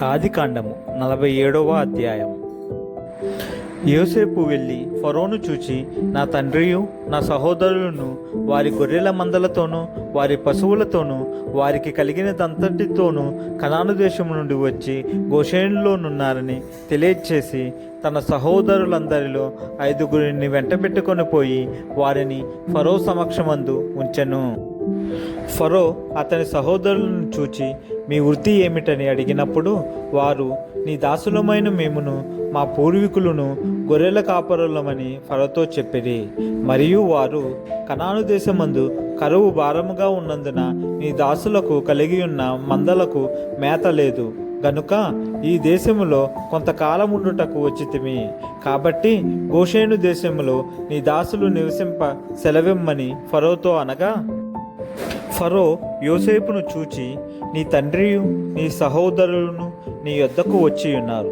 ఆదికాండము 47వ అధ్యాయం. యోసేపు వెళ్ళి ఫరోను చూచి, నా తండ్రియు నా సహోదరులను వారి గొర్రెల మందలతోనూ వారి పశువులతోనూ వారికి కలిగినదంతటితోనూ కనాను దేశము నుండి వచ్చి గోషేనులోనున్నారని తెలియచేసి తన సహోదరులందరిలో 5గురిని వెంటబెట్టుకొని పోయి వారిని ఫరో సమక్షమందు ఉంచెను. ఫరో అతని సహోదరులను చూచి, మీ వృత్తి ఏమిటని అడిగినప్పుడు వారు, నీ దాసులమైన మేమును మా పూర్వీకులను గొర్రెల కాపరులమని ఫరోతో చెప్పిరి. మరియు వారు, కనాను దేశమందు కరువు భారముగా ఉన్నందున నీ దాసులకు కలిగి ఉన్న మందలకు మేత లేదు గనుక ఈ దేశములో కొంతకాలముండుటకు వచ్చితిమి. కాబట్టి గోషేను దేశములో నీ దాసులు నివసింప సెలవిమ్మని ఫరోతో అనగా, ఫరో యోసేపును చూచి, నీ తండ్రియు నీ సహోదరులను నీ యొద్దకు వచ్చి ఉన్నారు.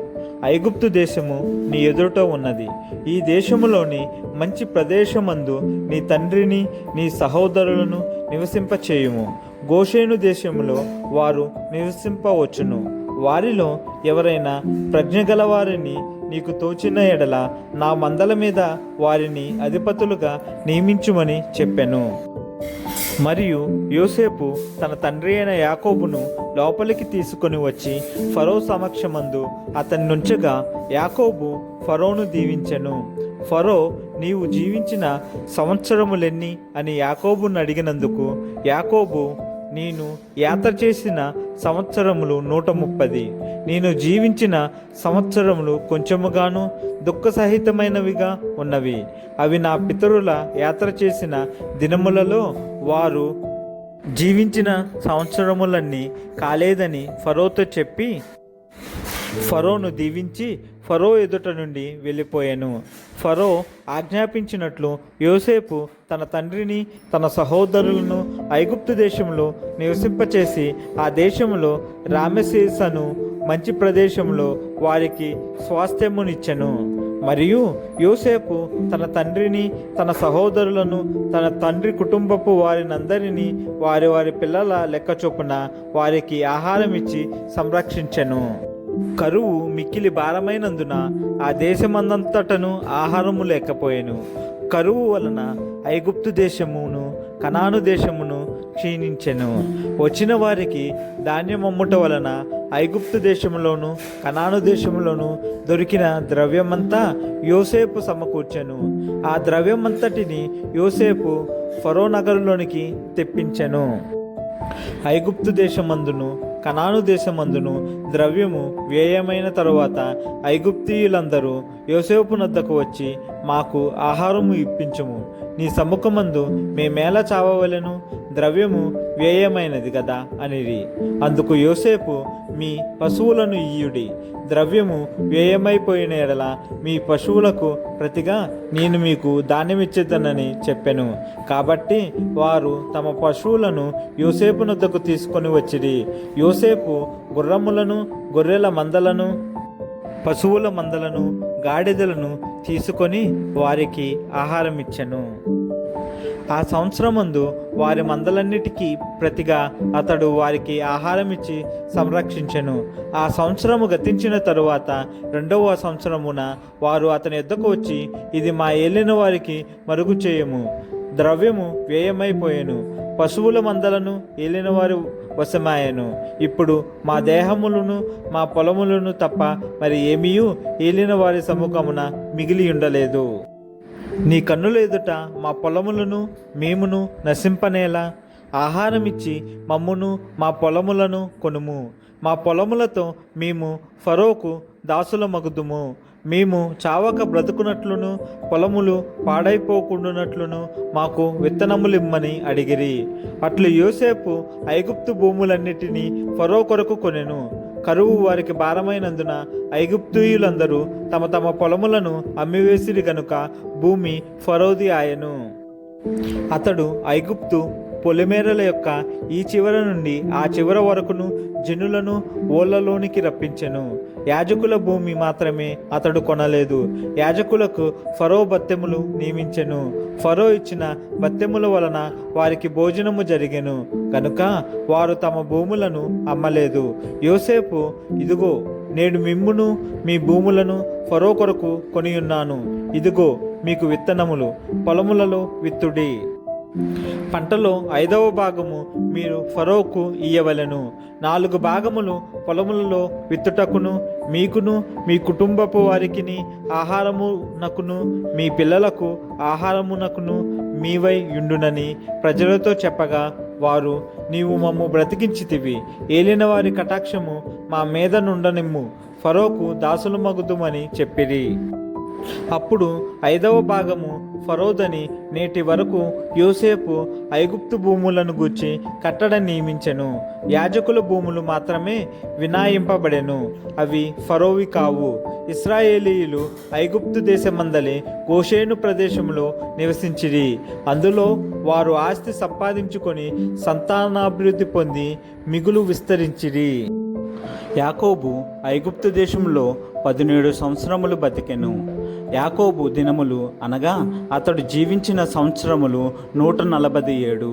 ఐగుప్తు దేశము నీ ఎదుట ఉన్నది. ఈ దేశములోని మంచి ప్రదేశమందు నీ తండ్రిని నీ సహోదరులను నివసింపచేయుము. గోషేను దేశములో వారు నివసింపవచ్చును. వారిలో ఎవరైనా ప్రజ్ఞగలవారిని నీకు తోచిన ఎడల నా మందల మీద వారిని అధిపతులుగా నియమించుమని చెప్పెను. మరియు యోసేపు తన తండ్రి అయిన యాకోబును లోపలికి తీసుకొని వచ్చి ఫరో సమక్షమందు అతన్ని నుంచగా యాకోబు ఫరోను దీవించెను. ఫరో, నీవు జీవించిన సంవత్సరములెన్ని అని యాకోబును అడిగినందుకు యాకోబు, నేను యాత్ర చేసిన సంవత్సరములు 130, నేను జీవించిన సంవత్సరములు కొంచెముగాను దుఃఖసహితమైనవిగా ఉన్నవి. అవి నా పితరుల యాత్ర చేసిన దినములలో వారు జీవించిన సంవత్సరములన్నీ కాలేదని ఫరోతో చెప్పి ఫరోను దీవించి ఫరో ఎదుట నుండి వెళ్ళిపోయాను. ఫరో ఆజ్ఞాపించినట్లు యోసేపు తన తండ్రిని తన సహోదరులను ఐగుప్తు దేశంలో నివసింపచేసి ఆ దేశంలో రామెసేసను మంచి ప్రదేశంలో వారికి స్వాస్థ్యమునిచ్చెను. మరియు యోసేపు తన తండ్రిని తన సహోదరులను తన తండ్రి కుటుంబపు వారినందరినీ వారి వారి పిల్లల లెక్క చొప్పున వారికి ఆహారం ఇచ్చి సంరక్షించెను. కరువు మిక్కిలి భారమైనందున ఆ దేశమందంతటను ఆహారము లేకపోయెను. కరువు వలన ఐగుప్తు దేశమును కనాను దేశమును క్షీణించెను. వచ్చిన వారికి ధాన్యం అమ్ముట వలన ఐగుప్తు దేశంలోను కనాను దేశంలోను దొరికిన ద్రవ్యమంతా యోసేపు సమకూర్చెను. ఆ ద్రవ్యమంతటిని యోసేపు ఫరో నగరులోనికి తెప్పించెను. ఐగుప్తు దేశమందును కనాను దేశమందును ద్రవ్యము వ్యయమైన తరువాత ఐగుప్తీయులందరూ యోసేపు నద్దకు వచ్చి, మాకు ఆహారము ఇప్పించుము, నీ సముఖమందు మేమేలా చావవలెను, ద్రవ్యము వ్యయమైనది కదా అనిరి. అందుకు యోసేపు, మీ పశువులను ఇయ్యుడి, ద్రవ్యము వ్యయమైపోయిన ఎడల మీ పశువులకు ప్రతిగా నేను మీకు ధాన్యమిచ్చేదనని చెప్పెను. కాబట్టి వారు తమ పశువులను యోసేపు నొద్దకు తీసుకొని వచ్చిరి. యోసేపు గుర్రములను గొర్రెల మందలను పశువుల మందలను గాడిదలను తీసుకొని వారికి ఆహారం ఇచ్చెను. ఆ సంవత్సరమందు వారి మందలన్నిటికీ ప్రతిగా అతడు వారికి ఆహారం ఇచ్చి సంరక్షించెను. ఆ సంవత్సరము గతించిన తరువాత 2వ సంవత్సరమున వారు అతని యొద్దకు వచ్చి, ఇది మా ఏలిన వారికి మరుగు చేయము, ద్రవ్యము వ్యయమైపోయెను, పశువుల మందలను ఏలినవారి వశమాయెను. ఇప్పుడు మా దేహములను మా పొలములను తప్ప మరి ఏమీయూ ఏలిన వారి సముఖమున మిగిలి ఉండలేదు. నీ కన్నుల ఎదుట మా పొలములను మేమును నశింపనేలా ఆహారమిచ్చి మమ్మును మా పొలములను కొనుము. మా పొలములతో మేము ఫరోకు దాసులమగుదుము. మేము చావక బ్రతుకున్నట్లును పొలములు పాడైపోకుండానట్లును మాకు విత్తనములిమ్మని అడిగిరి. అట్లు యోసేపు ఐగుప్తు భూములన్నిటినీ ఫరో కొరకు కొనెను. కరువు వారికి భారమైనందున ఐగుప్తీయులందరూ తమ తమ పొలములను అమ్మివేసిరి గనుక భూమి ఫరోది ఆయను. అతడు ఐగుప్తు పొలిమేరల యొక్క ఈ చివర నుండి ఆ చివర వరకును జనులను ఓళ్ళలోనికి రప్పించెను. యాజకుల భూమి మాత్రమే అతడు కొనలేదు. యాజకులకు ఫరో బత్తెములు నియమించెను. ఫరో ఇచ్చిన బత్తెముల వలన వారికి భోజనము జరిగెను కనుక వారు తమ భూములను అమ్మలేదు. యోసేపు, ఇదిగో నేడు మిమ్మును మీ భూములను ఫరో కొరకు కొనియున్నాను. ఇదిగో మీకు విత్తనములు, పొలములలో విత్తుడి. పంటలో 5వ భాగము మీరు ఫరోకు ఇయ్యవలెను. 4 భాగములు పొలములలో విత్తుటకును, మీకును మీ కుటుంబపు వారికిని ఆహారమునకును, మీ పిల్లలకు ఆహారమునకును మీవై యుండునని ప్రజలతో చెప్పగా, వారు, నీవు మమ్ము బ్రతికించితివి, ఏలిన వారి కటాక్షము మా మీద నుండనిమ్ము, ఫరోకు దాసులు మగుదుమని చెప్పిరి. అప్పుడు 5వ భాగము ఫరోదని నేటి వరకు యోసేపు ఐగుప్తు భూములను గూర్చి కట్టడ నియమించెను. యాజకుల భూములు మాత్రమే వినాయింపబడెను, అవి ఫరోవి కావు. ఇశ్రాయేలీయులు ఐగుప్తు దేశమందలి గోషేను ప్రదేశంలో నివసించిరి. అందులో వారు ఆస్తి సంపాదించుకొని సంతానాభివృద్ధి పొంది మిగులు విస్తరించిరి. యాకోబు ఐగుప్తు దేశంలో 17 సంవత్సరములు బతికెను. యాకోబు దినములు అనగా అతడు జీవించిన సంవత్సరములు 147.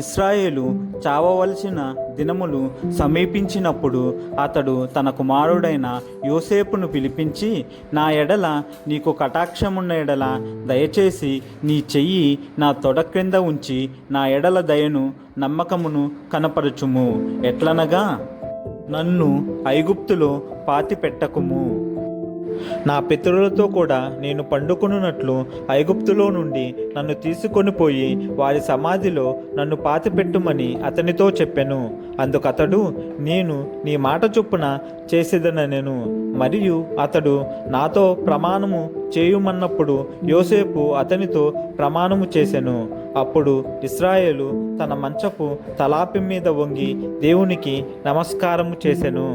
ఇశ్రాయేలు చావవలసిన దినములు సమీపించినప్పుడు అతడు తన కుమారుడైన యోసేపును పిలిపించి, నా ఎడల నీకు కటాక్షమున్న ఎడల దయచేసి నీ చెయ్యి నా తొడ క్రింద ఉంచి నా ఎడల దయను నమ్మకమును కనపరచుము. ఎట్లనగా, నన్ను ఐగుప్తులో పాతిపెట్టకుము. నా పితరులతో కూడా నేను పండుకొనున్నట్లు ఐగుప్తులో నుండి నన్ను తీసుకొని పోయి వారి సమాధిలో నన్ను పాతిపెట్టుమని అతనితో చెప్పెను. అందుకతడు, నేను నీ మాట చొప్పున చేసేదనెను. మరియు అతడు నాతో ప్రమాణము చేయుమన్నప్పుడు యోసేపు అతనితో ప్రమాణము చేసెను. అప్పుడు ఇశ్రాయేలు తన మంచపు తలాపి మీద వంగి దేవునికి నమస్కారము చేసెను.